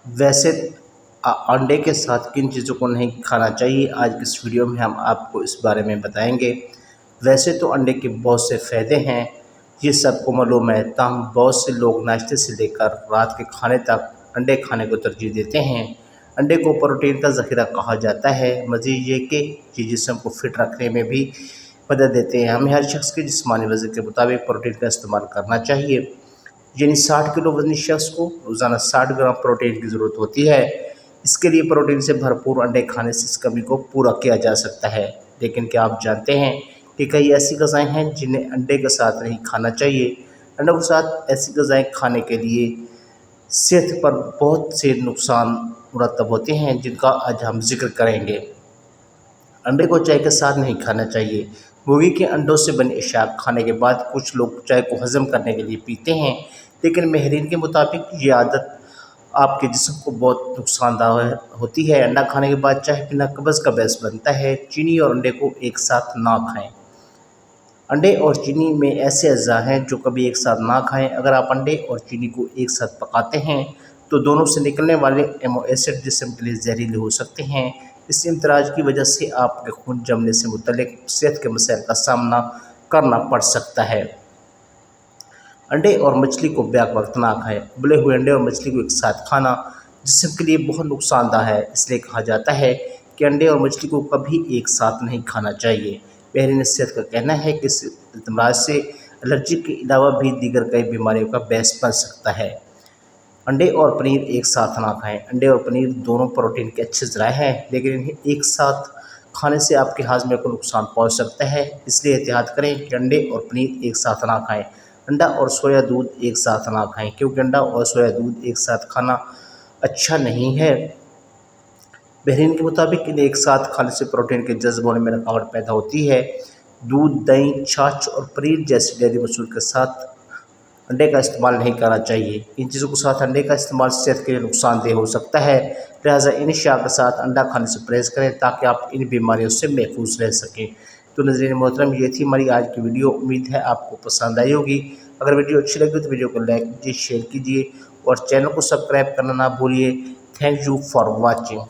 वैसे अंडे के साथ किन चीज़ों को नहीं खाना चाहिए, आज की इस वीडियो में हम आपको इस बारे में बताएंगे। वैसे तो अंडे के बहुत से फ़ायदे हैं, ये सबको मालूम है, ताहम बहुत से लोग नाश्ते से लेकर रात के खाने तक अंडे खाने को तरजीह देते हैं। अंडे को प्रोटीन का ज़ख़ीरा कहा जाता है। मज़ीद ये कि ये जिस्म को फिट रखने में भी मदद देते हैं। हमें हर शख्स के जिस्मानी वज़न के मुताबिक प्रोटीन का इस्तेमाल करना चाहिए। यानी 60 किलो वज़नी शख्स को रोज़ाना 60 ग्राम प्रोटीन की ज़रूरत होती है। इसके लिए प्रोटीन से भरपूर अंडे खाने से इस कमी को पूरा किया जा सकता है। लेकिन क्या आप जानते हैं कि कई ऐसी ग़िज़ाएँ हैं जिन्हें अंडे के साथ नहीं खाना चाहिए। अंडों के साथ ऐसी ग़िज़ाएँ खाने के लिए सेहत पर बहुत से नुकसान मुरतब होते हैं, जिनका आज हम ज़िक्र करेंगे। अंडे को चाय के साथ नहीं खाना चाहिए। मुर्गी के अंडों से बने अशिया खाने के बाद कुछ लोग चाय को हज़म करने के लिए पीते हैं, लेकिन माहिरीन के मुताबिक ये आदत आपके जिस्म को बहुत नुकसानदायक होती है। अंडा खाने के बाद चाय पीना कब्ज़ का बायस बनता है। चीनी और अंडे को एक साथ ना खाएं। अंडे और चीनी में ऐसे अज़्ज़ा हैं जो कभी एक साथ ना खाएं। अगर आप अंडे और चीनी को एक साथ पकाते हैं तो दोनों से निकलने वाले एमिनो एसिड जिस्म के लिए जहरीले हो सकते हैं। इस इम्तराज की वजह से आपके खून जमने से मुतल्लिक सेहत के मसाइल का सामना करना पड़ सकता है। अंडे और मछली को बैक वक्त ना खाएं। उबले हुए अंडे और मछली को एक साथ खाना जिस्म के लिए बहुत नुकसानदा है। इसलिए कहा जाता है कि अंडे और मछली को कभी एक साथ नहीं खाना चाहिए। माहिरीन सेहत का कहना है कि इस इम्तराज से एलर्जी के अलावा भी दीगर कई बीमारियों का बायस बन सकता है। अंडे और पनीर एक साथ ना खाएं। अंडे और पनीर दोनों प्रोटीन के अच्छे ज़राए हैं, लेकिन इन्हें एक साथ खाने से आपके हाजमे को नुकसान पहुंच सकता है। इसलिए एहतियात करें कि अंडे और पनीर एक साथ ना खाएं। अंडा और सोया दूध एक साथ ना खाएं, क्योंकि अंडा और सोया दूध एक साथ खाना अच्छा नहीं है। माहिरीन के मुताबिक इन्हें एक साथ खाने से प्रोटीन के जज़्ब होने में रुकावट पैदा होती है। दूध, दही, छाछ और पनीर जैसी डेयरी मसूल के साथ अंडे का इस्तेमाल नहीं करना चाहिए। इन चीज़ों के साथ अंडे का इस्तेमाल सेहत के लिए नुकसानदेह हो सकता है। लिहाजा इन अशिया के साथ अंडा खाने से परहेज़ करें ताकि आप इन बीमारियों से महफूज रह सकें। तो नाज़रीन मोहतरम, ये थी हमारी आज की वीडियो। उम्मीद है आपको पसंद आई होगी। अगर वीडियो अच्छी लगी तो वीडियो को लाइक कीजिए, शेयर कीजिए और चैनल को सब्सक्राइब करना ना भूलिए। Thank you for watching.